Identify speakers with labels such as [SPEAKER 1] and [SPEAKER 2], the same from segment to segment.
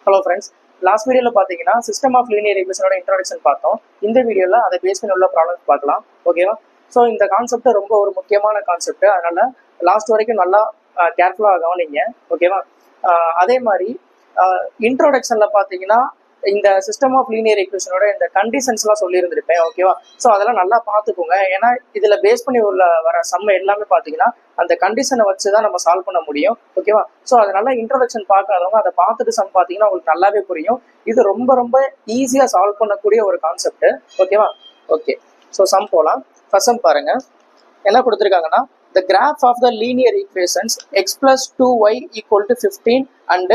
[SPEAKER 1] Hello friends, last வீடியோவில் பார்த்தீங்கன்னா system of linear ஈக்குவேஷனோட introduction பார்த்தோம். இந்த வீடியோவில் அதை பேஸ் பண்ணி உள்ள ப்ராப்ளம்ஸ் பார்க்கலாம். ஓகேவா? ஸோ இந்த கான்செப்ட் ரொம்ப ஒரு முக்கியமான கான்செப்ட், அதனால லாஸ்ட் வரைக்கும் நல்லா கேர்ஃபுல்லாக கவனிங்க. ஓகேவா? அதே மாதிரி இன்ட்ரோடக்ஷனில் பார்த்தீங்கன்னா இந்த சிஸ்டம் ஆஃப் லீனியர் ஈக்குவேஷனோட இந்த கண்டிஷன்ஸ்லாம் சொல்லியிருந்திருப்பேன். ஓகேவா? ஸோ அதெல்லாம் நல்லா பார்த்துக்கோங்க. ஏன்னா இதில் பேஸ் பண்ணி உள்ள வர சம் எல்லாமே பார்த்தீங்கன்னா அந்த கண்டிஷனை வச்சு தான் நம்ம சால்வ் பண்ண முடியும். ஓகேவா? ஸோ அதனால இன்ட்ரோடக்ஷன் பார்க்காதவங்க அதை பார்த்துட்டு சம் பார்த்தீங்கன்னா உங்களுக்கு நல்லாவே புரியும். இது ரொம்ப ரொம்ப ஈஸியாக சால்வ் பண்ணக்கூடிய ஒரு கான்செப்ட். ஓகேவா? ஓகே, ஸோ சம் போகலாம். ஃபர்ஸ்ட் சம் பாருங்க. என்ன கொடுத்துருக்காங்கன்னா, the graph of the linear equations x plus 2y equal to 15 and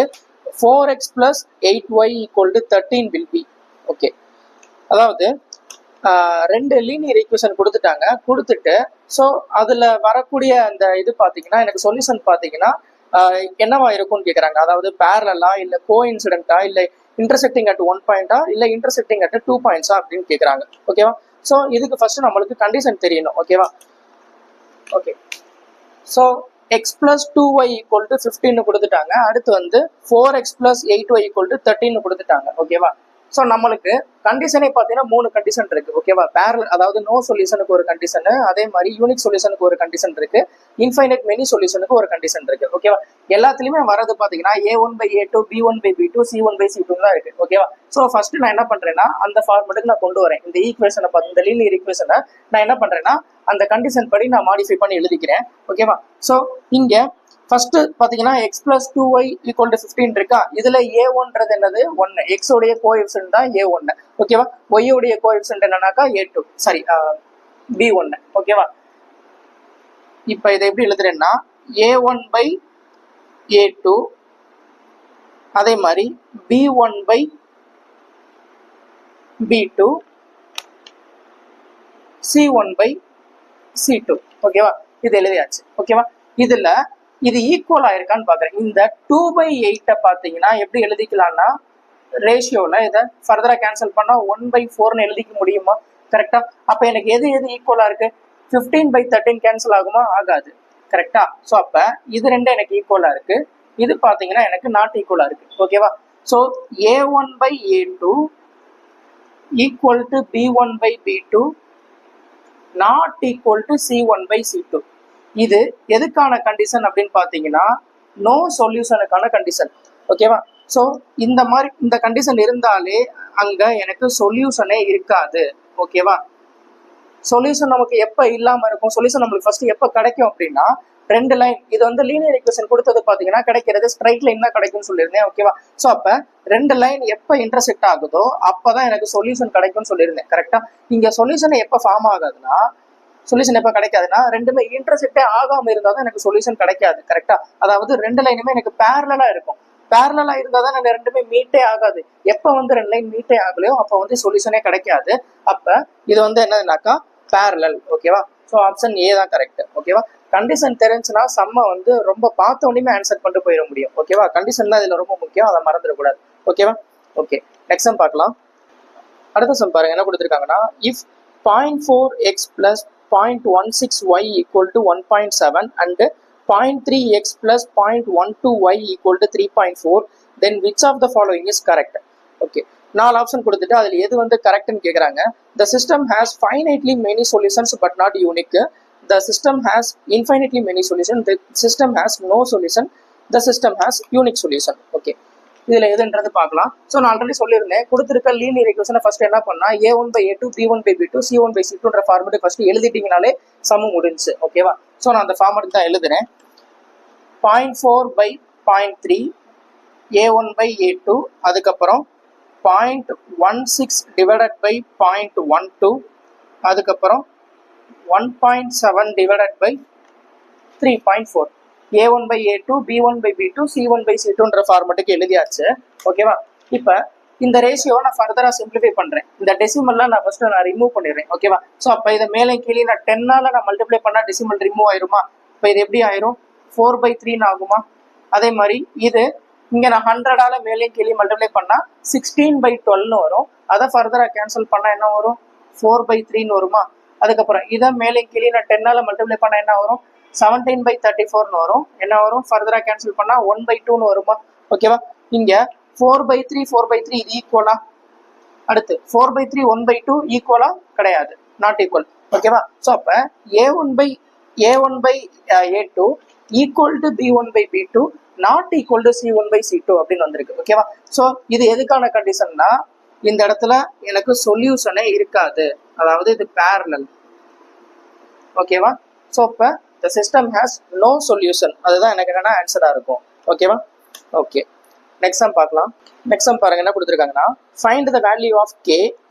[SPEAKER 1] 4x plus 8y equal to 13 will be. Okay, அதாவது ரெண்டு லீனியர் ஈக்குவேஷன் கொடுத்துட்டு ஸோ அதில் வரக்கூடிய அந்த இது பார்த்தீங்கன்னா எனக்கு சொல்யூஷன் பார்த்தீங்கன்னா என்னவா இருக்கும்னு கேட்குறாங்க. அதாவது பேரலா இல்லை கோ இன்சிடென்ட்டா இல்லை இன்டர்செக்டிங் அட் 1 பாயிண்டா இல்லை இன்டர்செக்டிங் அட் 2 பாயிண்ட்ஸா அப்படின்னு கேட்குறாங்க. ஓகேவா? ஸோ இதுக்கு ஃபர்ஸ்ட் நம்மளுக்கு கண்டிஷன் தெரியணும். ஓகேவா? Okay, so X plus 2y equal to 15 கொடுத்துட்டாங்க. அடுத்து வந்து 4x plus 8y equal to 13 கொடுத்துட்டாங்க. ஓகேவா? ஸோ நம்மளுக்கு கண்டிஷனே பார்த்தீங்கன்னா 3 கண்டிஷன் இருக்கு. ஓகேவா? பேரல், அதாவது நோ சொல்யூஷனுக்கு ஒரு கண்டிஷன், அதே மாதிரி யூனிக் சொல்யூஷனுக்கு ஒரு கண்டிஷன் இருக்கு, இன்ஃபைனைட் மெனி சொல்யூஷனுக்கு ஒரு கண்டிஷன் இருக்கு. ஓகேவா? எல்லாத்துலயுமே வரது பார்த்தீங்கன்னா a1/a2 b1/b2 c1/c2 தான் இருக்கு. ஓகேவா? ஸோ ஃபர்ஸ்ட் நான் என்ன பண்றேன்னா அந்த ஃபார்மெட்டுக்கு நான் கொண்டு வரேன். இந்த ஈக்குவேஷனை பார்த்து இந்த லீனியர் ஈக்குவேஷனை நான் என்ன பண்றேன்னா அந்த கண்டிஷன் படி நான் மாடிஃபை பண்ணி எழுதிக்கிறேன். ஓகேவா? ஸோ இங்க ஃபர்ஸ்ட் பாத்தீங்கன்னா x plus 2y equal to 15 இருக்கா. இதுல a1ன்றது என்னது 1, x உடைய கோஎஃபிஷியன்ட் தான் a1. ஓகேவா? y உடைய கோஎஃபிஷியன்ட் என்னன்னாக்கா a2, சாரி b1. ஓகேவா? இப்போ இதை எப்படி எழுதுறேன்னா a1/a2 அதே மாதிரி b1/b2 c1/c2. ஓகேவா? இது எழுதியாச்சு. ஓகேவா? இதுல இது ஈக்குவல் ஆயிருக்கான்னு பாக்குறேன். இந்த 2/8 பாத்தீங்கன்னா எப்படி எழுதிக்கலாம்னா ரேஷியோல இதை ஃபர்தரா கேன்சல் பண்ணா 1/4ன்னு எழுதிக்க முடியுமா? கரெக்டா? அப்ப எனக்கு எது ஈக்குவலா இருக்கு? 15/13 கேன்சல் ஆகுமா? ஆகாது. கரெக்டா? ஸோ அப்ப இது ரெண்டும் எனக்கு ஈக்குவலா இருக்கு, இது பாத்தீங்கன்னா எனக்கு நாட் ஈக்குவலா இருக்கு. ஓகேவா? So a1/a2 equal to b1/b2 not equal to c1/c2. இது எதுக்கான கண்டிஷன் அப்படின்னு பாத்தீங்கன்னா நோ சொல்யூஷனுக்கான கண்டிஷன். ஓகேவா? ஸோ இந்த மாதிரி இந்த கண்டிஷன் இருந்தாலே அங்க எனக்கு சொல்யூஷனே இருக்காது. ஓகேவா? சொல்யூஷன் நமக்கு எப்ப இல்லாம இருக்கும், சொல்யூஷன் நம்மளுக்கு ஃபர்ஸ்ட் எப்ப கிடைக்கும் அப்படின்னா ரெண்டு லைன், இது வந்து லீனியர் ஈக்குவேஷன் கொடுத்தது பாத்தீங்கன்னா கிடைக்கிறது ஸ்ட்ரைட் லைன் தான் கிடைக்கும்னு சொல்லியிருந்தேன். ஓகேவா? ஸோ அப்ப ரெண்டு லைன் எப்ப இன்டர்செக்ட் ஆகுதோ அப்பதான் எனக்கு சொல்யூஷன் கிடைக்கும்னு சொல்லியிருந்தேன். கரெக்டா? இங்க சொல்யூஷன் எப்ப ஃபார்ம் ஆகாதுன்னா, சொல்யூஷன் எப்ப கிடைக்காதுன்னா ரெண்டுமே இன்டர்செக்டே ஆகாம இருந்தாதான் எனக்கு சொல்யூஷன் கிடைக்காது. கரெக்டா? அதாவது ரெண்டு லைனுமே எனக்கு பேரலா இருக்கும். பேரலா இருந்தாதான் எனக்கு ரெண்டுமே மீட்டே ஆகாது. எப்ப வந்து ரெண்டு லைன் மீட்டே ஆகலையோ அப்ப வந்து சொல்யூஷனே கிடைக்காது. அப்ப இது வந்து என்னதுனாக்கா பேரலல். ஓகேவா? ஸோ ஆப்ஷன் ஏ தான் கரெக்ட். ஓகேவா? கண்டிஷன் தெரிஞ்சுன்னா சம்ம வந்து ரொம்ப பார்த்த உடனே ஆன்சர் பண்ணிட்டு போயிட முடியும். ஓகேவா? கண்டிஷன் தான் இதுல ரொம்ப முக்கியம், அதை மறந்துடக்கூடாது. ஓகேவா? ஓகே, நெக்ஸ்ட் சம் பார்க்கலாம். அடுத்த சம் பாருங்க. என்ன கொடுத்துருக்காங்கன்னா, if 0.4x plus 0.16y equal to 1.7 and 0.3x plus 0.12y equal to 3.4, then which of the following is correct? Okay, 4 option கொடுத்துட்டு அதில் எது வந்து கரெக்ட்னு கேட்குறாங்க. The system has finitely many solutions but not unique. The system has infinitely many solutions. The system has no solution. The system has unique solution. Okay, இதுல எதுன்றது பார்க்கலாம். So நான் already சொல்லியிருந்தேன், கொடுத்துருக்க லீனியர் ஈக்குவேஷனை ஃபர்ஸ்ட் என்ன பண்ணா a1/a2 b1/b2 c1/c2ன்ற ஃபார்மெட் ஃபர்ஸ்ட் எழுதிட்டீங்கனாலே சம முடிஞ்சு. ஓகேவா? ஸோ நான் அந்த ஃபார்மெட் தான் எழுதுறேன். 0.4/0.3 a1/a2, அதுக்கப்புறம் 0.16 டிவைடட் பை 0.12, அதுக்கப்புறம் 1.7 டிவைடட் பை 3.4. a1/a2 b1/b2 c1/c2ன்ற ஃபார்மெட்டுக்கு எழுதியாச்சு. ஓகேவா? இப்போ இந்த ரேஷியோவை நான் ஃபர்தரா சிம்பிளிஃபை பண்றேன். இந்த டெசிமல்லாம் நான் ஃபர்ஸ்ட் நான் ரிமூவ் பண்ணிடுறேன். ஓகேவா? ஸோ அப்போ இதை மேலே கீழே நான் 10ஆல நான் மல்டிப்ளை பண்ணா டெசிமல் ரிமூவ் ஆயிருமா? இப்போ இது எப்படி ஆயிரும்? 4/3 ஆகுமா? அதே மாதிரி இது இங்க நான் 100ஆல மேலே கீழே மல்டிப்ளை பண்ணா 16/12 வரும். அதை ஃபர்தரா கேன்சல் பண்ணா என்ன வரும்? 4/3 வருமா? அதுக்கப்புறம் இதை மேலே கீழே நான் 10ஆல மல்டிப்ளை பண்ணா என்ன வரும்? 17/34 வரும். என்ன வரும்? ஃபர்தரா கேன்சல் பண்ணா 1/2 வருமா? ஓகேவா? இங்க 4/3 4/3 இது ஈக்குவலா? அடுத்து 4/3 1/2 ஈக்குவலா? கிடையாது, நாட் ஈக்குவல். ஓகேவா? ஸோ அப்போ a1/a2 equal to b1/b2 not equal to c1/c2 அப்படின்னு வந்திருக்கு. ஓகேவா? ஸோ இது எதுக்கான கண்டிஷன்னா இந்த இடத்துல எனக்கு சொல்யூஷனே இருக்காது, அதாவது இது பேரலல். ஓகேவா? ஸோ இப்போ the system has no solution, அதுதான் எனக்கு என்னன்னா ஆன்சரா இருக்கும். ஓகேவா? ஓகே, நெக்ஸ்ட் சம் பார்க்கலாம். நெக்ஸ்ட் சம் பாருங்க என்ன கொடுத்துருக்காங்கன்னா, find the value of k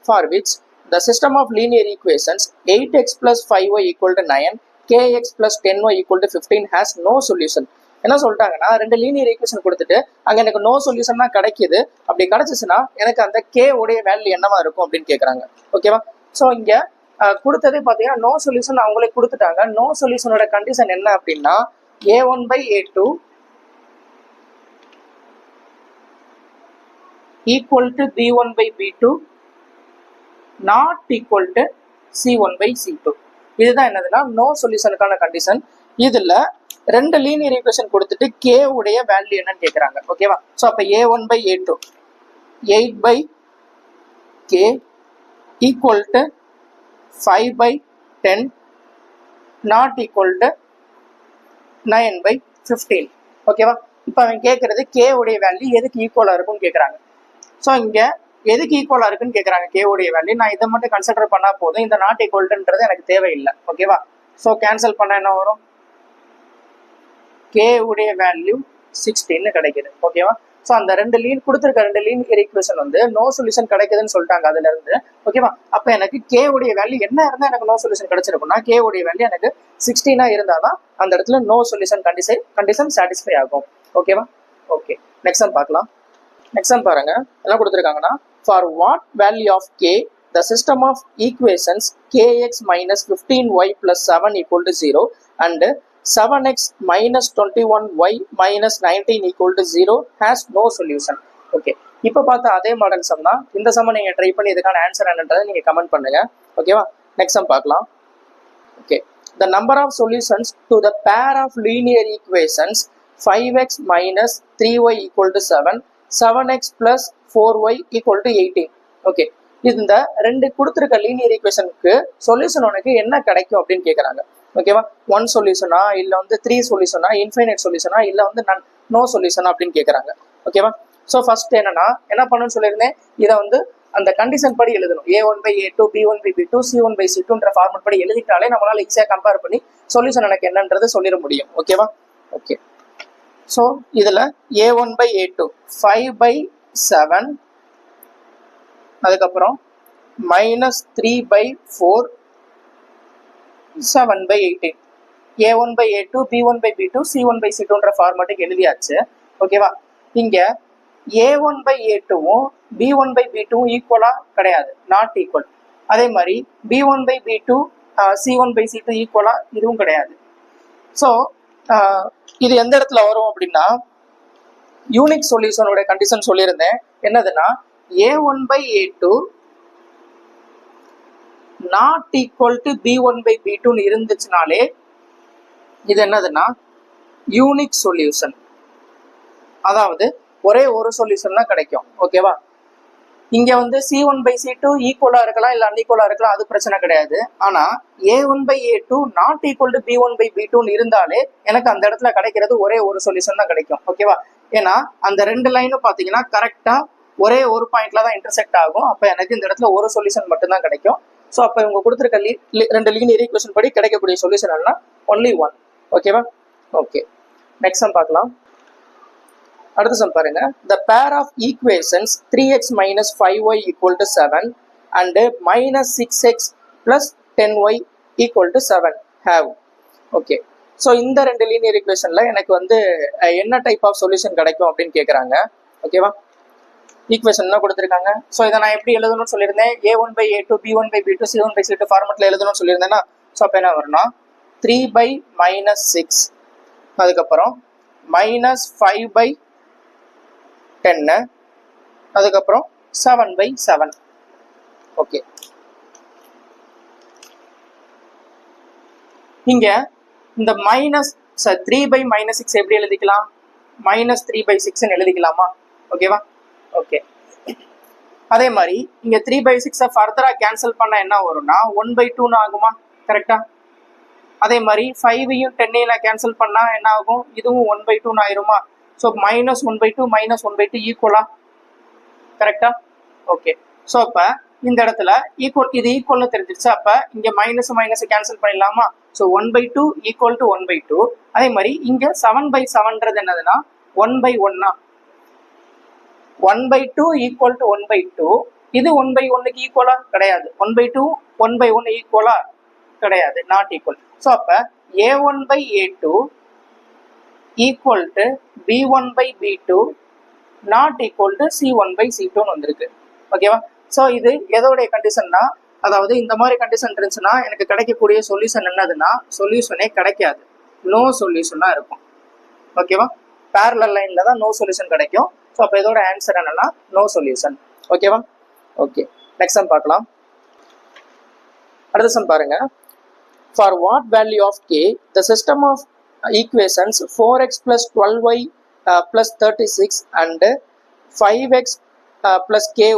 [SPEAKER 1] for which the system of linear equations 8x plus 5y equal to 9 kx plus 10y equal to 15 has no solution. என்ன சொல்லிட்டாங்கன்னா, ரெண்டு லீனியர் ஈக்குவேஷன் கொடுத்துட்டு அங்க எனக்கு நோ சொல்யூஷன் தான் கிடைக்குது. அப்படி கிடைச்சிச்சுன்னா எனக்கு அந்த கே உடைய வேல்யூ என்னவா இருக்கும் அப்படின்னு கேட்கறாங்க. ஓகேவா? ஸோ இங்க கொடுத்ததே பார்த்தீங்கன்னா நோ சொல்யூஷன் அவங்களே கொடுத்துட்டாங்க. நோ சொல்யூஷனோட கண்டிஷன் என்ன அப்படின்னா a1/a2 equal to b1/b2 not equal to c1/c2. இதுதான் என்னதுன்னா நோ சொல்யூஷனுக்கான கண்டிஷன். இதுல ரெண்டு லீனியர் ஈக்குவேஷன் கொடுத்துட்டு k உடைய வேல்யூ என்னன்னு கேட்கறாங்க. ஓகேவா? ஸோ அப்ப a1/a2 8/k equal to 5/10 not equal to 9/15. ஓகேவா? இப்போ அவன் கேட்கறது k உடைய வேல்யூ எதுக்கு ஈக்குவலா இருக்கும்னு கேட்கறாங்க. ஸோ இங்க எதுக்கு ஈக்குவலா இருக்குன்னு கேட்கறாங்க k உடைய வேல்யூ. நான் இதை மட்டும் கன்சிடர் பண்ணா போதும், இந்த நாட் ஈக்குவல்ன்றது எனக்கு தேவையில்லை. ஓகேவா? ஸோ கேன்சல் பண்ண என்ன வரும்? k உடைய வேல்யூ 16 கிடைக்குது. ஓகேவா? ஸோ அந்த ரெண்டு கொடுத்துருக்க ரெண்டு லீனியர் ஈக்குவேஷன் வந்து நோ சொல்யூஷன் கிடைக்குதுன்னு சொல்லிட்டாங்க அதுல இருந்து. ஓகேவா? அப்ப எனக்கு k உடைய வேல்யூ என்ன இருந்தா எனக்கு நோ சொல்யூஷன் கிடைச்சிருக்கும்னா k உடைய வேல்யூ எனக்கு 16 இருந்தாதான் அந்த இடத்துல நோ சொல்யூஷன் கண்டிஷன் சாட்டிஸ்ஃபை ஆகும். ஓகேவா? ஓகே, நெக்ஸ்ட் சம் பார்க்கலாம். நெக்ஸ்ட் சம் பாருங்க என்ன கொடுத்துருக்காங்கன்னா, for what value of k the system of equations kx minus 15y plus 7 equal to 0 and 7x minus 21y minus 19 equal to 0 has no solution. Okay, இப்போ பார்த்த அதே model some தான். இந்த சம்மை நீங்கள் ட்ரை பண்ணி இதுக்கான ஆன்சர் என்னன்றதை நீங்கள் கமெண்ட் பண்ணுங்க. ஓகேவா? நெக்ஸ்ட் சம் பார்க்கலாம். Okay, the number of solutions to the pair of linear equations 5x minus 3y equal to 7 7x plus 4y equal to 18. Okay, இந்த ரெண்டு கொடுத்துருக்க லீனியர் ஈக்குவேஷனுக்கு சொல்யூஷன் உனக்கு என்ன கிடைக்கும் அப்படின்னு கேட்குறாங்க. ஓகேவா? 1 சொல்யூஷனா இல்லை வந்து 3 சொல்யூஷனா, இன்ஃபைனைட் சொல்யூஷனா இல்லை வந்து நோ சொல்யூஷனா அப்படின்னு கேட்குறாங்க. ஓகேவா? ஸோ ஃபர்ஸ்ட் என்னன்னா என்ன பண்ணணும்னு சொல்லியிருந்தேன், இதை வந்து அந்த கண்டிஷன் படி எழுதணும். a1/a2 b1/b2 c1/c2ன்ற ஃபார்மெட் படி எழுதிட்டாலே நம்மளால ஈஸியாக கம்பேர் பண்ணி சொல்யூஷன் எனக்கு என்னன்றது சொல்லிட முடியும். ஓகேவா? ஓகே, ஸோ இதில் a1/a2 5/7 அதுக்கப்புறம் -3/4 7/18 a1/a2 b1/b2 c1/c2ன்ற ஃபார்மேட்டுக்கு எழுதியாச்சு. ஓகேவா? இங்க a1/a2வும் b1/b2வும் ஈக்குவலா கிடையாது, நாட் ஈக்குவல். அதே மாதிரி b1/b2 c1/c2 ஈக்குவலா இதுவும் கிடையாது. ஸோ இது எந்த இடத்துல வரும் அப்படின்னா யூனிக் சொல்யூஷனோட கண்டிஷன் சொல்லியிருந்தேன். என்னதுன்னா a1/a2 not equal to b1/b2 இருந்துச்சுனாலே இது என்னதுன்னா யூனிக் சொல்யூஷன், அதாவது ஒரே ஒரு சொல்யூஷன் தான் கிடைக்கும். ஓகேவா? இங்க வந்து c1/c2 ஈக்குவலா இருக்கலாம் இல்ல அன்ஈக்குவலா இருக்கலாம், அது பிரச்சனை கிடையாது. ஆனா a1/a2 not equal to b1/b2 இருந்தாலே எனக்கு அந்த இடத்துல கிடைக்கிறது ஒரே ஒரு சொல்யூஷன் தான் கிடைக்கும். ஓகேவா? ஏன்னா அந்த ரெண்டு லைனும் பாத்தீங்கன்னா கரெக்டா ஒரே ஒரு பாயிண்ட்ல தான் இன்டர்செக்ட் ஆகும். அப்ப எனக்கு இந்த இடத்துல ஒரு சொல்யூஷன் மட்டும் தான் கிடைக்கும். ஸோ அப்போ இவங்க கொடுத்துருக்க ரெண்டு லீனியர் ஈக்குவேஷன் படி கிடைக்கக்கூடிய சொல்யூஷன் என்ன? Only one. ஓகேவா? ஓகே, நெக்ஸ்ட் சம் பார்க்கலாம். அடுத்த சம் பாருங்க. the pair of equations 3x minus 5y equal to 7 and minus 6x plus 10y equal to 7 have. Okay, so இந்த ரெண்டு லீனியர் ஈக்குவேஷன்ல எனக்கு வந்து என்ன டைப் ஆஃப் சொல்யூஷன் கிடைக்கும் அப்படின்னு கேட்குறாங்க. ஓகேவா? ஈக்குவேஷன் என்ன கொடுத்துருக்காங்க. ஸோ இதை நான் எப்படி எழுதணும்னு சொல்லியிருந்தேன், a1/a2 b1/b2 c1/c2 ஃபார்மெட்ல எழுதணும்னு சொல்லியிருந்தேன்னா, ஸோ அப்போ என்ன வரும்னா 3/-6 அதுக்கப்புறம் -5/10 அதுக்கப்புறம் 7/7. ஓகே, இங்க இந்த -3/-6 எப்படி எழுதிக்கலாம்? -3/6 எழுதிக்கலாமா? ஓகேவா? ஓகே. அதே மாதிரி இங்க 3/6 ஃபர்தரா கேன்சல் பண்ண என்ன வரும்னா 1/2 ஆகுமா? கரெக்டா? அதே மாதிரி 5ஐயும் 10ஐயும் கேன்சல் பண்ணா என்ன ஆகும்? இதுவும் 1/2 ஆயிருமா? ஸோ -1/2 -1/2 ஈக்குவலா? கரெக்டா? ஓகே. ஸோ அப்ப இந்த இடத்துல ஈக்குவல், இது ஈக்குவல்னு தெரிஞ்சிருச்சு. அப்ப இங்க மைனஸ் கேன்சல் பண்ணிடலாமா? So 1/2 equal to 1/2. அதே மாதிரி இங்க 7/7ன்றது என்னதுன்னா 1/1. 1/2 ஈக்குவல் டு 1/2. இது 1/1க்கு ஈக்குவலா? கிடையாது. 1/2 1/1 ஈக்குவலா? கிடையாது, நாட் ஈக்குவல். ஸோ அப்ப A1/A2 equal to B1/B2 not equal to C1/C2ன்னு வந்திருக்கு. ஓகேவா? ஸோ இது எதோடைய கண்டிஷன்னா, அதாவது இந்த மாதிரி கண்டிஷன் இருந்துச்சுன்னா எனக்கு கிடைக்கக்கூடிய சொல்யூஷன் என்னதுன்னா சொல்யூஷனே கிடைக்காது, நோ சொல்யூஷனா இருக்கும். ஓகேவா? பேரலல் லைன்ல தான் நோ சொல்யூஷன் கிடைக்கும். ஸோ அப்போ இதோட ஆன்சர் என்னன்னா நோ சொல்யூஷன். ஓகேவா? ஓகே, நெக்ஸ்ட் சம் பார்க்கலாம். அடுத்த சம் பாருங்க. For what value of k the system of equations 4x plus 12y plus 36 and 5x plus ky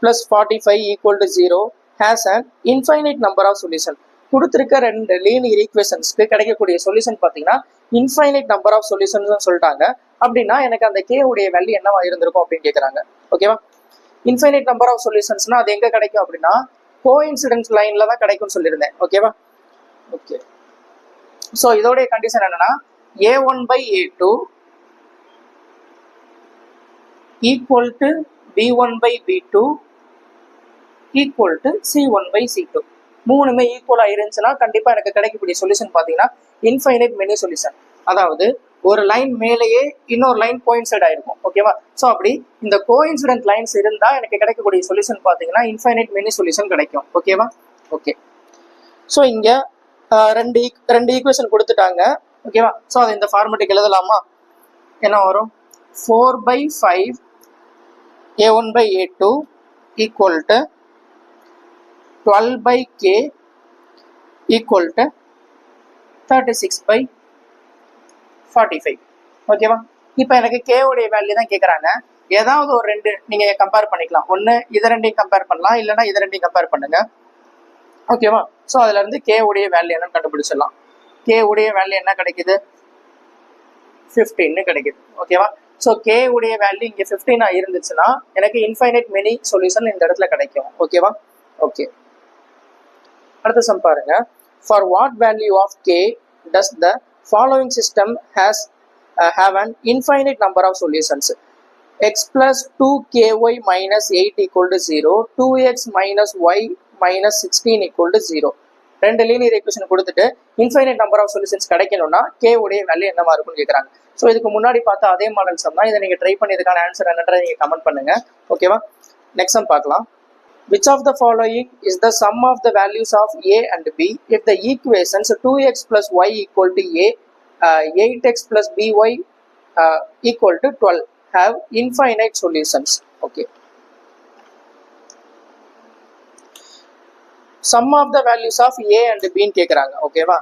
[SPEAKER 1] plus 45 equal to 0 has an infinite number of solution. கொடுத்திருக்க ரெண்டு linear ஈக்குவேஷன்ஸ்க்கு கிடைக்கக்கூடிய solution பார்த்தீங்கன்னா infinite number of solutions சொல்லிட்டாங்க. அப்படின்னா எனக்கு அந்த K உடைய value என்னவா இருந்திருக்கும் அப்படின்னு கேட்குறாங்க. ஓகேவா? இன்ஃபைனைட் நம்பர் ஆஃப் சொல்யூஷன்ஸ்னா அது எங்க கிடைக்கும் அப்படின்னா கோஇன்சிடென்ஸ் லைன்ல தான் கிடைக்கும்னு சொல்லியிருந்தேன். ஓகேவா? ஓகே. ஸோ இதோடைய கண்டிஷன் என்னன்னா A1/A2 equal to B1/B2 equal to C1/C2. மூணுமே ஈக்குவலா இருந்துச்சுன்னா கண்டிப்பா எனக்கு கிடைக்கக்கூடிய சொல்யூஷன் பாத்தீங்கன்னா இன்ஃபைனைட் மெனி சொல்யூஷன். அதாவது ஒரு லைன் மேலேயே இன்னொரு லைன் கோயின்சைட் ஆயிருக்கும். ஓகேவா? ஸோ அப்படி இந்த கோயின்சிடென்ட் லைன்ஸ் இருந்தா எனக்கு கிடைக்கக்கூடிய சொல்யூஷன் பாத்தீங்கன்னா இன்ஃபைனைட் மெனி சொல்யூஷன் கிடைக்கும். ஓகேவா? ஓகே. ஸோ இங்க ரெண்டு ஈக்குவேஷன் கொடுத்துட்டாங்க. ஓகேவா? ஸோ அதை இந்த ஃபார்மேட்டுக்கு எழுதலாமா? என்ன வரும்? 4/5 A1/A2 equal to 12/k equal to 36/45. ஓகேவா? இப்போ எனக்கு k உடைய வேல்யூ தான் கேட்குறாங்க. ஏதாவது ஒரு ரெண்டு நீங்க கம்பேர் பண்ணிக்கலாம். ஒன்று இதை ரெண்டையும் கம்பேர் பண்ணலாம், இல்லைன்னா இதை ரெண்டையும் கம்பேர் பண்ணுங்க. ஓகேவா? ஸோ அதுல இருந்து k உடைய வேல்யூ என்னன்னு கண்டுபிடிச்சிடலாம். k உடைய வேல்யூ என்ன கிடைக்குது? 15 கிடைக்குது. ஓகேவா? ஸோ கே உடைய வேல்யூ இங்கே 15 இருந்துச்சுன்னா எனக்கு இன்ஃபைனைட் மெனி சொல்யூஷன் இந்த இடத்துல கிடைக்கும். ஓகேவா? ஓகே. அடுத்த சம் பாருங்க. For what value of K does the following system have an infinite number of solutions? x plus 2ky minus 8 equal to 0, 2x minus y minus 16 equal to 0. ரெண்டு linear equation கொடுத்துட்டு infinite number of solutions கிடைக்கணும்னா K உடைய value என்னவா இருக்கும்னு கேட்குறாங்க. So இதுக்கு முன்னாடி பார்த்தா அதே மாடல் சம் தான். இதை நீங்கள் ட்ரை பண்ணி இதுக்கான ஆன்சர் என்னன்றதை நீங்கள் கமெண்ட் பண்ணுங்க. ஓகேவா? நெக்ஸ்ட் சம் பார்க்கலாம். Which of the following is the sum of the values of a and b if the equations 2x plus y equal to a, 8x plus by equal to 12 have infinite solutions? Okay. Sum of the values of a and b ன்னு கேட்குறாங்க. ஓகேவா?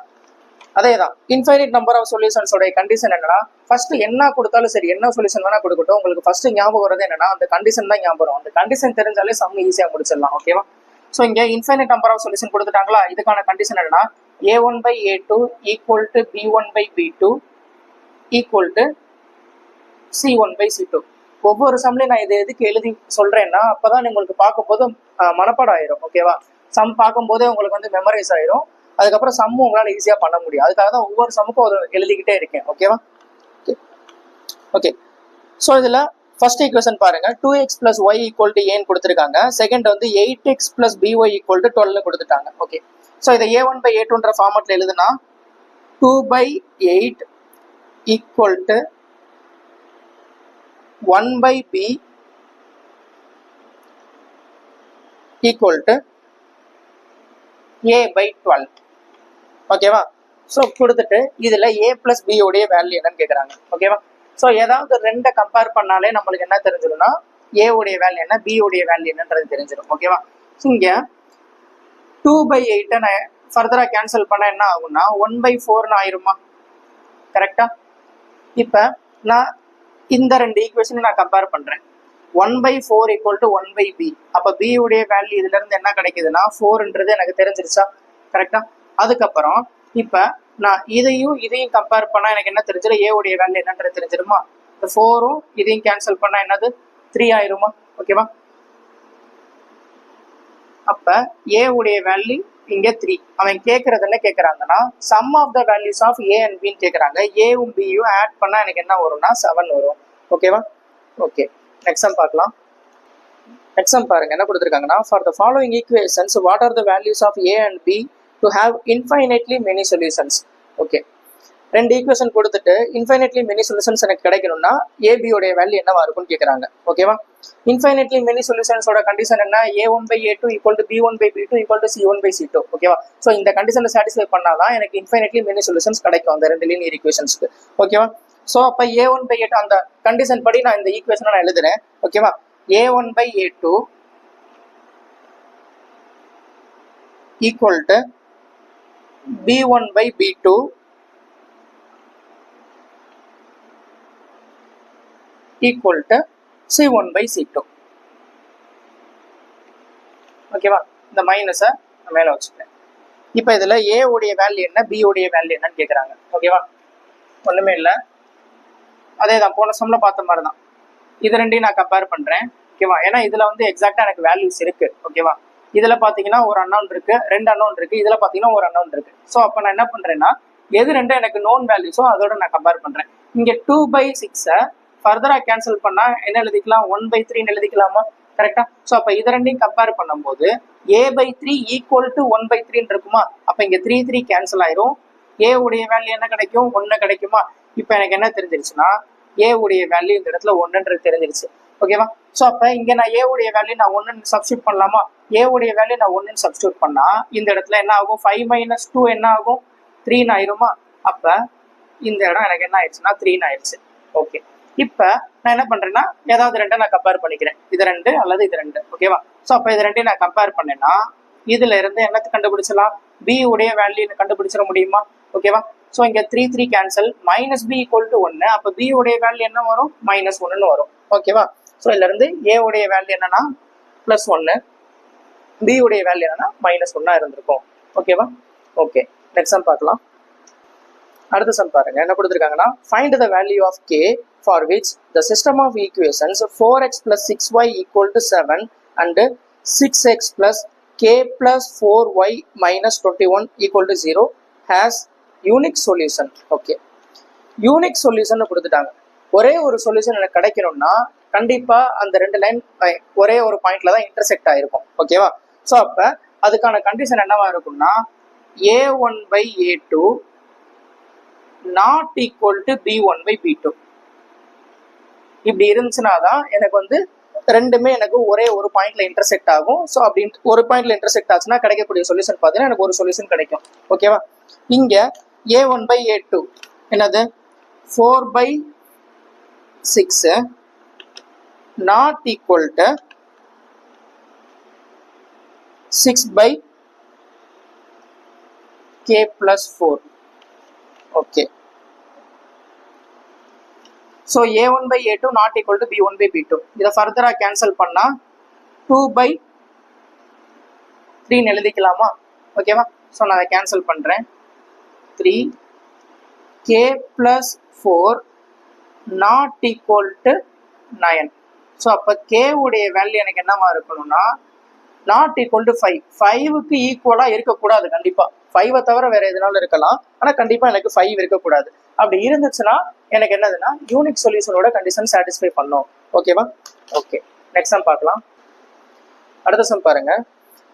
[SPEAKER 1] அதே தான் infinite number of சொல்யூஷன்ஸோட condition என்னன்னா first என்ன கொடுத்தாலும் சரி, என்ன சொல்யூஷன் வேணா கொடுக்கட்டும், உங்களுக்கு ஃபர்ஸ்ட் ஞாபகம் வரது என்னன்னா அந்த கண்டிஷன் தான் ஞாபகம் வரும். அந்த கண்டிஷன் தெரிஞ்சாலே சம் ஈஸியா முடிச்சிடலாம். ஓகேவா? ஸோ இங்க இன்ஃபைனைட் நம்பர் ஆஃப் சொல்யூஷன் கொடுத்துட்டாங்களா, இதுக்கான கண்டிஷன் என்னன்னா A1/A2 equal to B1/B2 equal to C1/C2. ஒவ்வொரு சம்லையும் நான் இதை எதுக்கு எழுதி சொல்றேன்னா அப்பதான் உங்களுக்கு பார்க்கும்போது மனப்பாடம் ஆயிரும். ஓகேவா? சம் பார்க்கும்போதே உங்களுக்கு வந்து மெமரைஸ் ஆயிரும். அதுக்கப்புறம் சம்மும் உங்களால் ஈஸியாக பண்ண முடியும். அதுக்காக தான் ஒவ்வொரு சம்முக்கும் ஒரு எழுதிக்கிட்டே இருக்கேன். ஓகேவா? ஓகே. ஓகே. ஸோ இதில் ஃபர்ஸ்ட் ஈக்குவேஷன் பாருங்க. 2x plus y equal to a கொடுத்துருக்காங்க. செகண்ட் வந்து 8x plus by equal to 12 கொடுத்துட்டாங்க. ஓகே. ஸோ இதை A1/A2ன்ற ஃபார்மேட்ல எழுதுனா 2/8 equal to 1/b equal to a/12. ஓகேவா? ஸோ கொடுத்துட்டு இதுல a பிளஸ் b உடைய வேல்யூ என்னன்னு கேட்குறாங்க. ஓகேவா? ஸோ ஏதாவது ரெண்டை கம்பேர் பண்ணாலே நம்மளுக்கு என்ன தெரிஞ்சிடும்னா a உடைய வேல்யூ என்ன, b உடைய வேல்யூ என்னன்றது தெரிஞ்சிடும். ஓகேவா? ஸோ இங்க 2/8 நான் ஃபர்தரா கேன்சல் பண்ண என்ன ஆகும்னா 1/4 ஆயிருமா? கரெக்டா? இப்ப நான் இந்த ரெண்டு ஈக்குவேஷனை நான் கம்பேர் பண்றேன். 1/4 ஈக்குவல் டு 1/b. அப்போ b உடைய வேல்யூ இதுல இருந்து என்ன கிடைக்குதுன்னா 4ன்றது எனக்கு தெரிஞ்சிருச்சா? கரெக்டா? அதுக்கப்புறம் இப்போ நான் இதையும் கம்பேர் பண்ணா எனக்கு என்ன தெரிஞ்சிடும்? a உடைய வேல்யூ என்னன்றது தெரிஞ்சிருமா? இந்த 4ம் இதையும் கேன்சல் பண்ணா என்னது? 3 ஆயிருமா? ஓகேவா? அப்ப a உடைய வேல்யூ இங்க 3. அவன் கேட்கறது என்ன கேட்கறாங்கன்னா sum of the values of a and b கேட்கறாங்க. ஏவும் பியும் ஆட் பண்ணா எனக்கு என்ன வரும்னா 7 வரும். ஓகேவா? ஓகே, நெக்ஸ்ட் சம் பார்க்கலாம். நெக்ஸ்ட் சம் பாருங்க என்ன கொடுத்துருக்காங்கன்னா for the following equations what are the values of a and b to have infinitely many solutions. Okay, ரெண்டு ஈக்குவேஷன் கொடுத்துட்டு இன்ஃபைனைட்லி மெனி சொல்யூஷன்ஸ் எனக்கு கிடைக்கணும்னா ஏபியோடைய வேல்யூ என்னவா இருக்கும்னு கேட்குறாங்க. ஓகேவா? இன்ஃபைனைட்லி மெனி சொல்யூஷன்ஸோட கண்டிஷன் என்ன? a1/a2 equal to b1/b2 equal to c1/c2. ஓகேவா? ஸோ இந்த கண்டிஷனை சாட்டிஸ்ஃபை பண்ணாதான் எனக்கு இன்ஃபைனைட்லி மெனி சொல்யூஷன்ஸ் கிடைக்கும் அந்த ரெண்டு லீனியர் ஈக்குவேஷன்ஸ்க்கு. ஓகேவா? ஸோ அப்போ a1/a2 அந்த கண்டிஷன் படி நான் இந்த ஈக்குவேஷனை நான் எழுதுறேன். ஓகேவா? a1/a2 equal to b1/b2 equal to c1/c2. ஓகேவா? இந்த மைனஸை மேலே வச்சுட்டேன். இப்போ இதில் a உடைய வேல்யூ என்ன, b உடைய வேல்யூ என்னன்னு கேட்குறாங்க. ஓகேவா? ஒன்றுமே இல்லை, அதே தான் போன சம்ல பார்த்த மாதிரி தான். இது ரெண்டையும் நான் கம்பேர் பண்ணுறேன். ஓகேவா? ஏன்னா இதில் வந்து எக்ஸாக்டாக எனக்கு வேல்யூஸ் இருக்குது. ஓகேவா? இதில் பார்த்தீங்கன்னா ஒரு அன்னவுன் இருக்குது, ரெண்டு அன்னவுன் இருக்குது. இதில் பார்த்தீங்கன்னா ஒரு அன்னவுன் இருக்குது. ஸோ அப்போ நான் என்ன பண்ணுறேன்னா எது ரெண்டும் எனக்கு நோன் வேல்யூஸோ அதோட நான் கம்பேர் பண்ணுறேன். இங்கே 2/6 ஃபர்தராக கேன்சல் பண்ணால் என்ன எழுதிக்கலாம்? 1/3 எழுதிக்கலாமா? கரெக்டா? ஸோ அப்போ இது ரெண்டையும் கம்பேர் பண்ணும்போது a/3 ஈக்குவல் டு 1/3 இருக்குமா? அப்போ இங்கே 3 கேன்சல் ஆயிரும். a உடைய வேல்யூ என்ன கிடைக்கும்? 1 கிடைக்குமா? இப்போ எனக்கு என்ன தெரிஞ்சிருச்சுன்னா a உடைய வேல்யூ இந்த இடத்துல 1ன்றது தெரிஞ்சிருச்சு. ஓகேவா? ஸோ அப்போ இங்கே நான் a உடைய வேல்யூ நான் 1ன்னு சப்ஸ்டியூட் பண்ணலாமா? a உடைய வேல்யூ நான் 1ன்னு சப்ஸ்டியூட் பண்ணா இந்த இடத்துல என்ன ஆகும்? 5 - 2 என்ன ஆகும்? 3 ஆயிருமா? அப்போ இந்த இடம் எனக்கு என்ன ஆயிடுச்சுன்னா 3 ஆயிடுச்சு. ஓகே, இப்போ நான் என்ன பண்றேன்னா ஏதாவது ரெண்டை நான் கம்பேர் பண்ணிக்கிறேன். இது ரெண்டு அல்லது இது ரெண்டு. ஓகேவா? ஸோ அப்போ இது ரெண்டையும் நான் கம்பேர் பண்ணேன்னா இதுல இருந்து என்னத்தை கண்டுபிடிச்சலாம்? b உடைய வேல்யூ கண்டுபிடிச்சிட முடியுமா? ஓகேவா? ஸோ இங்க 3 கேன்சல், -b ஈக்குவல் டு 1. அப்போ b உடைய வேல்யூ என்ன வரும்? -1ன்னு வரும். ஓகேவா? ஸோ இதுல இருந்து a உடைய வேல்யூ என்னன்னா +1, b உடைய வேல்யூ என்னன்னா -1 இருந்திருக்கும். ஓகேவா? ஓகே, நெக்ஸ்ட் சம் பார்க்கலாம். அடுத்த சம் பாருங்க என்ன கொடுத்துருக்காங்கன்னா find the value of k for which the system of equations 4x plus 6y equal to 7 and 6x plus k plus 4y minus 21 equal to 0 has unique solution. Okay, unique solution கொடுத்துட்டாங்க. ஒரே ஒரு solution எனக்கு கிடைக்கணும்னா கண்டிப்பா அந்த ரெண்டு line ஒரே ஒரு பாயிண்ட்ல தான் இன்டர்செக்ட் ஆயிருக்கும். ஓகேவா? ஸோ அப்ப அதுக்கான கண்டிஷன் என்னவா இருக்கும்னா a1/a2 not equal to b1/b2. இப்படி இருந்துச்சுன்னா தான் எனக்கு வந்து ரெண்டுமே எனக்கு ஒரே ஒரு பாயிண்ட்ல இன்டர்செக்ட் ஆகும். ஸோ அப்படி ஒரு பாயிண்ட்ல இன்டர்செக்ட் ஆச்சுன்னா கிடைக்கக்கூடிய சொல்யூஷன் பார்த்தீங்கன்னா எனக்கு ஒரு சொல்யூஷன் கிடைக்கும். ஓகேவா? இங்க a1/a2 என்னது? 4/6 not equal to 6/k plus 4. Okay, so a1/a2 not equal to b1/b2. இதை ஃபர்தராக கேன்சல் பண்ணால் 2/3 எழுதிக்கலாமா? ஓகேவா? ஸோ நான் அதை கேன்சல் பண்ணுறேன். 3k plus 4 not equal to 9. So அப்போ k உடைய வேல்யூ எனக்கு என்னவா இருக்கணும்னா நாட் ஈக்குவல் டு 5. 5க்கு ஈக்குவலாக இருக்கக்கூடாது. கண்டிப்பாக 5ஐ தவிர வேற எதுனாலும் இருக்கலாம், ஆனால் கண்டிப்பாக எனக்கு 5 இருக்கக்கூடாது. அப்படி இருந்துச்சுன்னா எனக்கு என்னதுன்னா யூனிக் சொல்யூஷனோட கண்டிஷன் சாட்டிஸ்ஃபை பண்ணும். ஓகேவா? ஓகே, நெக்ஸ்ட் சம் பார்க்கலாம். அடுத்த சம் பாருங்க.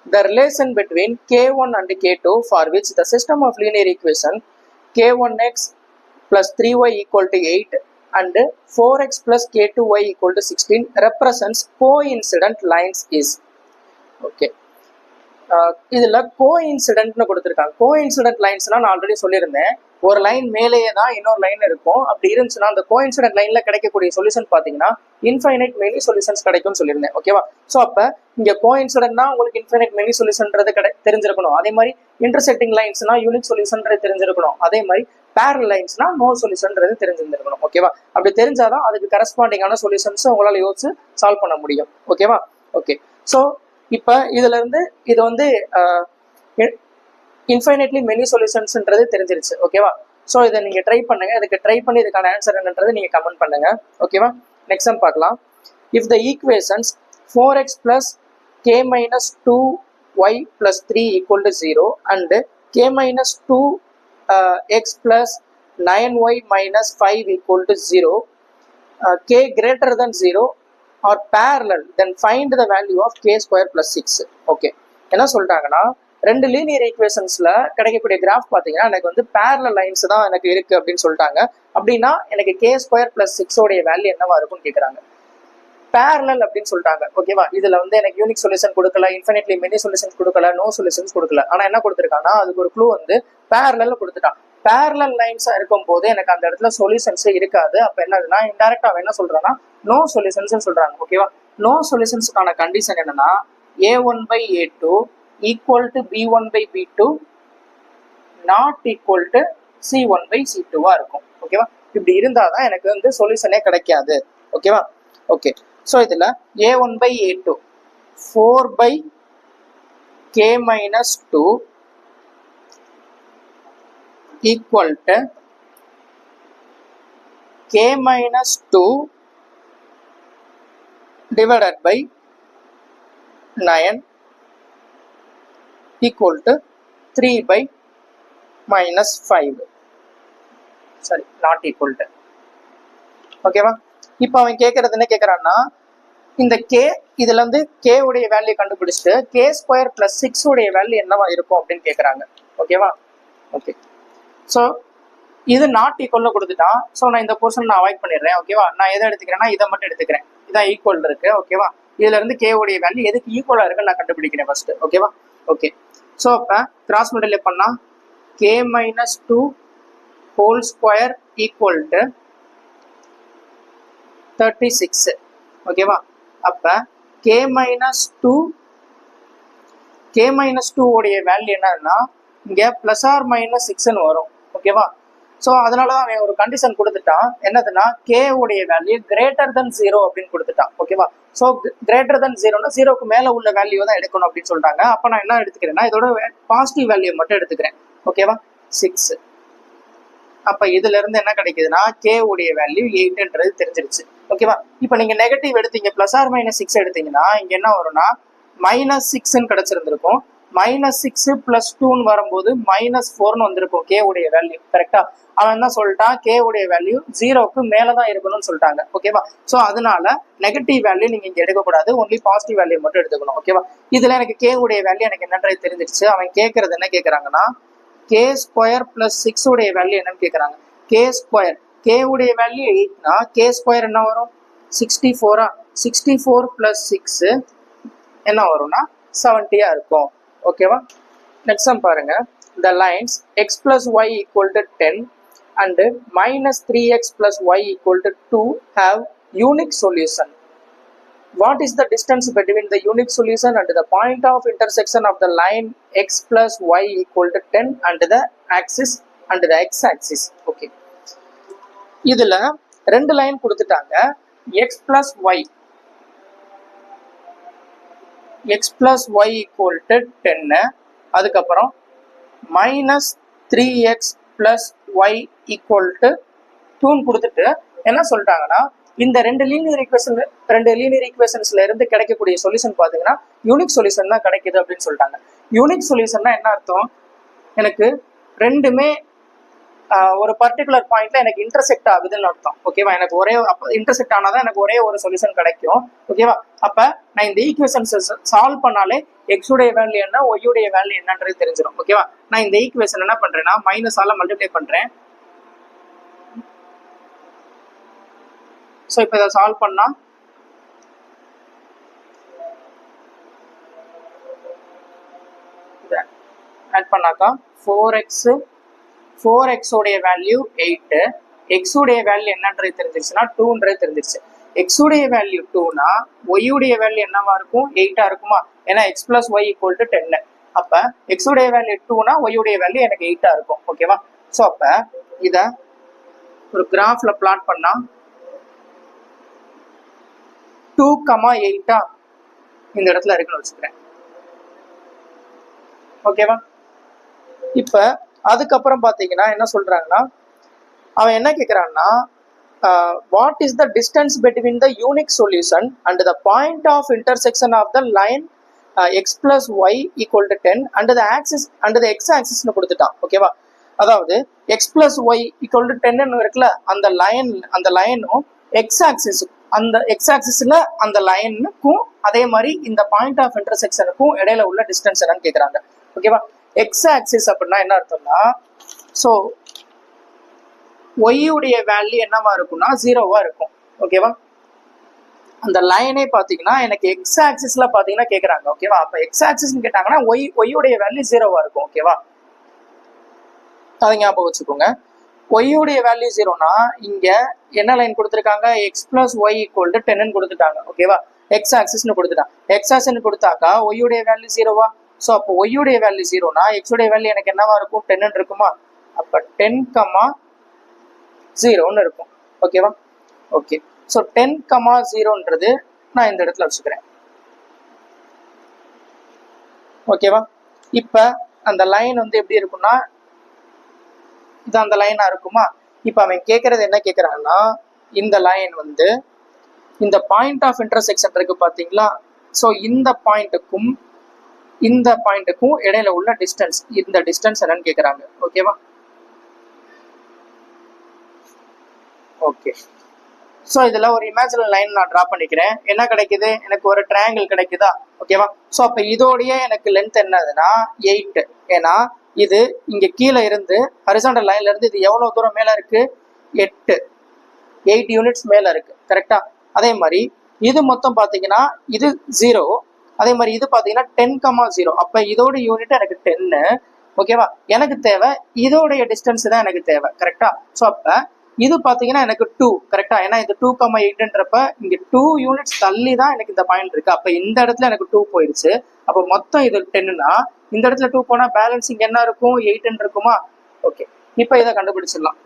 [SPEAKER 1] The relation between k1 and k2 for which the system of linear equation k1x plus 3y equal to 8 and 4x plus k2y equal to 16 represents coincident lines is. Okay, இதுல கோஇன்சிடென்ட்னு கொடுத்துருக்காங்க. Coincident லைன்ஸ்னா நான் already சொல்லியிருந்தேன், ஒரு line மேலேயே தான் இன்னொரு line இருக்கும். அப்படி இருந்துச்சுன்னா அந்த கோஇன்சிடென்ட் லைன்ல கிடைக்கக்கூடிய சொல்யூஷன் பாத்தீங்கன்னா இன்ஃபைனைட் மெனி சொல்யூஷன்ஸ் கிடைக்கும்னு சொல்லியிருந்தேன். ஓகேவா? ஸோ அப்ப இங்க கோஇன்சிடென்ட்னா உங்களுக்கு இன்ஃபைனைட் மெனி சொல்யூஷன்றது தெரிஞ்சிருக்கணும். அதே மாதிரி இன்டர்செக்டிங் லைன்ஸ்னா யூனிக் சொல்யூஷன்றது தெரிஞ்சிருக்கணும். அதே மாதிரி பேரல் லைன்ஸ்னா நோ சொல்யூஷன்ன்றது தெரிஞ்சிருந்திருக்கணும். ஓகேவா? அப்படி தெரிஞ்சாதான் அதுக்கு கரஸ்பாண்டிங்கான சொல்யூஷன்ஸ் உங்களால் யோசிச்சு சால்வ் பண்ண முடியும். ஓகேவா? ஓகே. ஸோ இப்போ இதுல இருந்து இது வந்து இன்ஃபைனைட்லி மெனி சொல்யூஷன்ஸ்ன்றது தெரிஞ்சிருச்சு. ஓகேவா? ஸோ இதை நீங்க ட்ரை பண்ணுங்க. இதுக்கு ட்ரை பண்ணி இதுக்கான ஆன்சர் என்னன்றது நீங்க கமெண்ட் பண்ணுங்க. ஓகேவா? நெக்ஸ்ட் சம் பார்க்கலாம். If the equations 4x plus k minus 2y plus 3 equal to 0 and k minus 2x plus 9y minus 5 equal to 0, k greater than 0 are parallel, then find the value of k square plus 6. Okay, என்ன சொல்லிட்டாங்கன்னா ரெண்டு linear ஈக்குவேஷன்ஸ்ல கிடைக்கக்கூடிய graph பார்த்தீங்கன்னா எனக்கு வந்து parallel lines தான் எனக்கு இருக்கு அப்படின்னு சொல்லிட்டாங்க. அப்படின்னா எனக்கு கே ஸ்கொயர் பிளஸ் 6 உடைய வேல்யூ என்னவா இருக்கும்னு கேட்குறாங்க. பேரலல் அப்படின்னு சொல்லிட்டாங்க. ஓகேவா? இதுல வந்து எனக்கு யூனிக் சொல்யூஷன் கொடுக்கல, இன்ஃபினிட்லி மெனி சொல்யூஷன்ஸ் கொடுக்கல, நோ சொல்யூஷன்ஸ் கொடுக்கல. ஆனா என்ன கொடுத்துருக்காங்கன்னா அதுக்கு ஒரு க்ளூ வந்து பேரலல் கொடுத்துட்டான். பேரலல் லைன்ஸா இருக்கும் போது எனக்கு அந்த இடத்துல சொல்யூஷன்ஸே இருக்காது. அப்ப என்னதுன்னா இன்டெரக்டா அவன் என்ன சொல்றான்னா நோ சொல்யூஷன்ஸ் சொல்றாங்க. ஓகேவா? நோ சொல்யூஷன்ஸ்க்கான கண்டிஷன் என்னன்னா a1/a2 equal to b1/b2 not equal to c1/c2 இருக்கும். ஓகேவா? இப்படி இருந்தாதான் எனக்கு வந்து சொல்யூஷனே கிடைக்காது. ஓகேவா? ஓகே. ஸோ இதில் a1/a2 4/k minus 2 equal to k minus 2 divided by 9 equal to 3/-5. சரி, நாட் ஈக்குவல் டு. ஓகேவா? இப்போ அவன் கேட்கறது என்ன கேட்கறான்னா இந்த கே இதுல இருந்து கே உடைய வேல்யூ கண்டுபிடிச்சிட்டு கே ஸ்கொயர் பிளஸ் 6 உடைய வேல்யூ என்னவா இருக்கும் அப்படின்னு கேட்கறாங்க. ஓகேவா? ஓகே. ஸோ இது நாட் ஈக்குவல்னு கொடுத்துட்டான். ஸோ நான் இந்த போர்ஷன் நான் அவாய்ட் பண்ணிடுறேன். ஓகேவா? நான் எதை எடுத்துக்கிறேன்னா இதை மட்டும் எடுத்துக்கிறேன். இதான் ஈக்குவல் இருக்கு. ஓகேவா? இதுல இருந்து கே உடைய வேல்யூ எதுக்கு ஈக்குவலா இருக்குன்னு நான் கண்டுபிடிக்கிறேன் ஃபர்ஸ்ட். ஓகேவா? ஓகே. ஸோ அப்போ கிராஸ் மல்டிப்ளை பண்ணா K minus 2 whole square equal to 36. ஓகேவா? அப்ப k minus 2 உடைய வேல்யூ என்னன்னா இங்க பிளஸ் ஆர் மைனஸ் 6 வரும். ஓகேவா? ஸோ அதனாலதான் அவன் ஒரு கண்டிஷன் கொடுத்துட்டான். என்னதுன்னா கே உடைய வேல்யூ கிரேட்டர் தென் 0 அப்படின்னு கொடுத்துட்டான். ஓகேவா? ஸோ கிரேட்டர் தென் 0னா 0க்கு மேல உள்ள வேல்யூ தான் எடுக்கணும் அப்படின்னு சொல்லிட்டாங்க. அப்ப நான் என்ன எடுத்துக்கிறேன்னா இதோட பாசிட்டிவ் வேல்யூ மட்டும் எடுத்துக்கிறேன். ஓகேவா? 6. அப்ப இதுல இருந்து என்ன கிடைக்குதுன்னா கே உடைய வேல்யூ 8ன்றது தெரிஞ்சிருச்சு. ஓகேவா? இப்ப நீங்க நெகட்டிவ் எடுத்தீங்க பிளஸ் ஆர் மைனஸ் 6 எடுத்தீங்கன்னா இங்க என்ன வரும்னா -6ன்னு கிடைச்சிருந்திருக்கும். -6 + 2ன்னு வரும்போது -4ன்னு வந்திருக்கும் கே உடைய வேல்யூ. கரெக்டா? அவன் என்ன சொல்லிட்டான் கே உடைய வேல்யூ 0க்கு மேலதான் இருக்கணும்னு சொல்லிட்டாங்க. ஓகேவா? ஸோ அதனால நெகட்டிவ் வேல்யூ நீங்க இங்க எடுக்கக்கூடாது, ஒன்லி பாசிட்டிவ் வேல்யூ மட்டும் எடுத்துக்கணும். ஓகேவா? இதுல எனக்கு கே உடைய வேல்யூ எனக்கு என்னன்றது தெரிஞ்சிருச்சு. அவன் கேட்கறது என்ன கேட்கறாங்கன்னா கே ஸ்கொயர் பிளஸ் 6 உடைய வேல்யூ என்னன்னு கேட்கறாங்க. கே ஸ்கொயர் கே உடைய வேல்யூ 8னா கே ஸ்கொயர் என்ன வரும் 64. 64 + 6 என்ன வரும்னா 70 இருக்கும். ஓகேவா? நெக்ஸ்ட் சம் பாருங்க. the lines x plus y equal to 10 and minus 3x plus y equal to 2 have unique solution. What is the distance between the unique solution and the point of intersection of the line x plus y equal to 10 and the axis and the x axis? Okay. இதுல ரெண்டு line கொடுத்துட்டாங்க. x plus y equal to 10, அதுக்கப்புறம் minus 3x plus y equal to 2 கொடுத்துட்டு என்ன சொல்லிட்டாங்கன்னா இந்த ரெண்டு linear ஈக்குவேஷன்ஸ்ல இருந்து கிடைக்கக்கூடிய சொல்யூஷன் பாத்தீங்கன்னா யூனிக் சொல்யூஷன் தான் கிடைக்குது அப்படின்னு சொல்லிட்டாங்க. யூனிக் சொல்யூஷன்னா என்ன அர்த்தம்? எனக்கு ரெண்டுமே ஒரு பர்டிகுலர் பாயிண்ட்ல எனக்கு இன்டர்செக்ட் ஆகுதுன்னு அர்த்தம். ஓகேவா? எனக்கு ஒரே இன்டர்செக்ட் ஆனாதான் எனக்கு ஒரே ஒரு சொல்யூஷன் கிடைக்கும். ஓகேவா? அப்ப நான் இந்த ஈக்குவேஷன்ஸ் சால்வ் பண்ணாலே எக்ஸ் உடைய வேல்யூ என்ன ஒய் உடைய வேல்யூ என்னன்றது தெரிஞ்சிடும். ஓகேவா? நான் இந்த ஈக்குவேஷன் என்ன பண்றேன்னா மைனஸால மல்டிப்ளை பண்றேன். ஸோ இப்போ இதை சால்வ் பண்ணா ஆட் பண்ணாக்கா 4x உடைய வேல்யூ 8, x உடைய வேல்யூ என்னன்றது தெரிஞ்சிருச்சுன்னா 2ன்றது தெரிஞ்சிருச்சு. x உடைய வேல்யூ 2னா y உடைய வேல்யூ என்னவா இருக்கும் 8ஆ இருக்குமா? ஏன்னா x plus y equal to 10. அப்ப x உடைய வேல்யூ 2னா y உடைய வேல்யூ எனக்கு 8ஆ இருக்கும். ஓகேவா? ஸோ அப்ப இதை ஒரு கிராஃப்ல பிளாட் பண்ணா 2,8 இந்த இடத்துல இருக்குன்னு வச்சுக்கிறேன். ஓகேவா? இப்ப அதுக்கப்புறம் பாத்தீங்கன்னா என்ன சொல்றாங்கன்னா, அவன் என்ன கேட்கிறான்னா, what is the distance between the unique solution and the point of intersection of the line x plus y equal to 10 and the axis and the x ஆக்சிஸ்னு கொடுத்துட்டான். ஓகேவா? அதாவது x plus y equal to 10 இருக்குல்ல, அந்த லைனும் x axis, அந்த x ஆக்சிஸ்ல அந்த லைனுக்கும் அதே மாதிரி இந்த பாயிண்ட் ஆஃப் இன்டர்செக்ஷனுக்கும் இடையில உள்ள டிஸ்டன்ஸ் என்னன்னு கேட்குறாங்க. ஓகேவா? எக்ஸ் ஆக்சிஸ் அப்படின்னா என்ன அர்த்தம்னா, ஸோ ஒய்யுடைய வேல்யூ என்னவா இருக்கும்னா 0வா இருக்கும். ஓகேவா? அந்த லைனே பார்த்தீங்கன்னா எனக்கு எக்ஸ் ஆக்சிஸ்ல பார்த்தீங்கன்னா கேட்குறாங்க. ஓகேவா? அப்போ எக்ஸ் ஆக்சிஸ்ன்னு கேட்டாங்கன்னா ஒய்யுடைய வேல்யூ 0வா இருக்கும். ஓகேவா? அதை ஞாபகம் வச்சுக்கோங்க. ஒய்யுடைய வேல்யூ 0னா இங்க என்ன லைன் கொடுத்துருக்காங்க, x plus y equal to 10 கொடுத்துட்டாங்க. ஓகேவா? எக்ஸ் ஆக்சிஸ்னு கொடுத்துட்டாங்க. எக்ஸ் ஆக்சிஸ் கொடுத்தாக்கா ஒய்யுடைய வேல்யூ 0வா? ஸோ அப்போ ஒய்யுடைய வேல்யூ 0னா எக்ஸுடைய வேல்யூ எனக்கு என்னவா இருக்கும், 10 இருக்குமா? அப்போ 10,0ன்னு இருக்கும். ஓகேவா? ஓகே. ஸோ 10,0ன்றது நான் இந்த இடத்துல வச்சுக்கிறேன். ஓகேவா? இப்போ அந்த லைன் வந்து எப்படி இருக்கும்னா, இது அந்த லைனா இருக்குமா? இப்போ அவன் கேட்கறது என்ன கேட்கறான்னா, இந்த லைன் வந்து இந்த பாயிண்ட் ஆஃப் இன்டர்செக்ஷன் இருக்கு பாத்தீங்களா? ஸோ இந்த பாயிண்ட்டுக்கும் இடையில உள்ள டிஸ்டன்ஸ், இந்த டிஸ்டன்ஸ் என்னன்னு கேட்கறாங்க. ஓகேவா? ஓகே. ஸோ இதில் ஒரு இமேஜினரி லைன் நான் ட்ரா பண்ணிக்கிறேன். என்ன கிடைக்குது, எனக்கு ஒரு ட்ரையாங்கிள் கிடைக்குதா? ஓகேவா? ஸோ அப்போ இதோடைய எனக்கு லென்த் என்னதுன்னா 8. ஏன்னா இது இங்கே கீழே இருந்து ஹரிசாண்டல் லைன்ல இருந்து இது எவ்வளோ தூரம் மேலே இருக்கு, 8 யூனிட்ஸ் மேலே இருக்கு. கரெக்டா? அதே மாதிரி இது மொத்தம் பார்த்தீங்கன்னா இது 0. அதே மாதிரி இது பார்த்தீங்கன்னா 10,0. அப்போ இதோட யூனிட் எனக்கு 10. ஓகேவா? எனக்கு தேவை இதோடைய டிஸ்டன்ஸ் தான் எனக்கு தேவை. கரெக்டா? ஸோ அப்போ இது பார்த்தீங்கன்னா எனக்கு 2. கரெக்டா? ஏன்னா இது 2,8ன்றப்ப இங்கே 2 யூனிட்ஸ் தள்ளி தான் எனக்கு இந்த பாயிண்ட் இருக்கு. அப்போ இந்த இடத்துல எனக்கு 2 போயிடுச்சு. அப்போ மொத்தம் இது 10னா இந்த இடத்துல 2 போனால் பேலன்ஸ் இங்கே என்ன இருக்கும், 8 இருக்குமா? ஓகே. இப்போ இதை கண்டுபிடிச்சிடலாம்.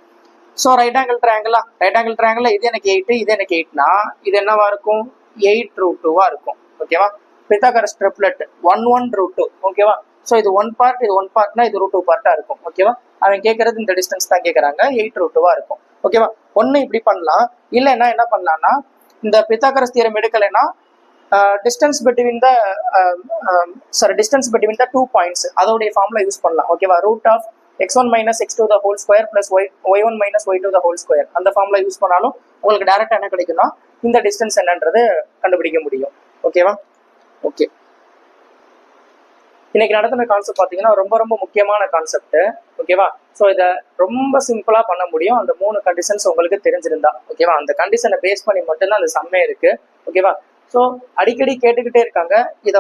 [SPEAKER 1] ஸோ ரைட் ஆங்கிள் ட்ரையாங்கிள் இது எனக்கு 8, இது எனக்கு 8னா இது என்னவா இருக்கும், 8√2வா இருக்கும். ஓகேவா? Pythagoras triplet 1/1√2. ஓகேவா? ஸோ இது 1 பார்ட், இது 1 பார்ட்னா இது √2 பார்ட்டா இருக்கும். ஓகேவா? அவன் கேட்கறது இந்த டிஸ்டன்ஸ் தான் கேட்கறாங்க, 8√2வா இருக்கும். ஓகேவா? ஒன்று இப்படி பண்ணலாம், இல்லைன்னா என்ன பண்ணலாம்னா இந்த பித்தாகரஸ் தியரம் எடுக்கலைன்னா டிஸ்டன்ஸ் பிட்வீன் த 2 பாயிண்ட்ஸ் அதோடைய ஃபார்முலா யூஸ் பண்ணலாம். ஓகேவா? Root of x1 - x2 the whole square plus y1 - y2 the whole square அந்த ஃபார்முலா யூஸ் பண்ணாலும் உங்களுக்கு டைரக்டா என்ன கிடைக்கும்னா இந்த டிஸ்டன்ஸ் என்னன்றது கண்டுபிடிக்க முடியும். ஓகேவா? ஓகே. இன்னைக்கு நடத்தின கான்செப்ட் பார்த்தீங்கன்னா ரொம்ப ரொம்ப முக்கியமான கான்செப்ட். ஓகேவா? ஸோ இதை ரொம்ப சிம்பிளா பண்ண முடியும் அந்த 3 கண்டிஷன்ஸ் உங்களுக்கு தெரிஞ்சிருந்தா. ஓகேவா? அந்த கண்டிஷனை பேஸ் பண்ணி மட்டும்தான் அந்த சம்மே இருக்கு. ஓகேவா? ஸோ அடிக்கடி கேட்டுக்கிட்டே இருக்காங்க. இதை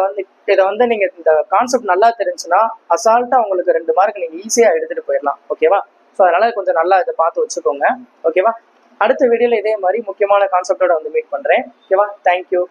[SPEAKER 1] வந்து நீங்க இந்த கான்செப்ட் நல்லா தெரிஞ்சுன்னா அசால்ட்டா உங்களுக்கு 2 மார்க் நீங்க ஈஸியா எடுத்துட்டு போயிடலாம். ஓகேவா? ஸோ அதனால கொஞ்சம் நல்லா இதை பார்த்து வச்சுக்கோங்க. ஓகேவா? அடுத்த வீடியோல இதே மாதிரி முக்கியமான கான்செப்டோட வந்து மீட் பண்றேன். ஓகேவா? தேங்க்யூ.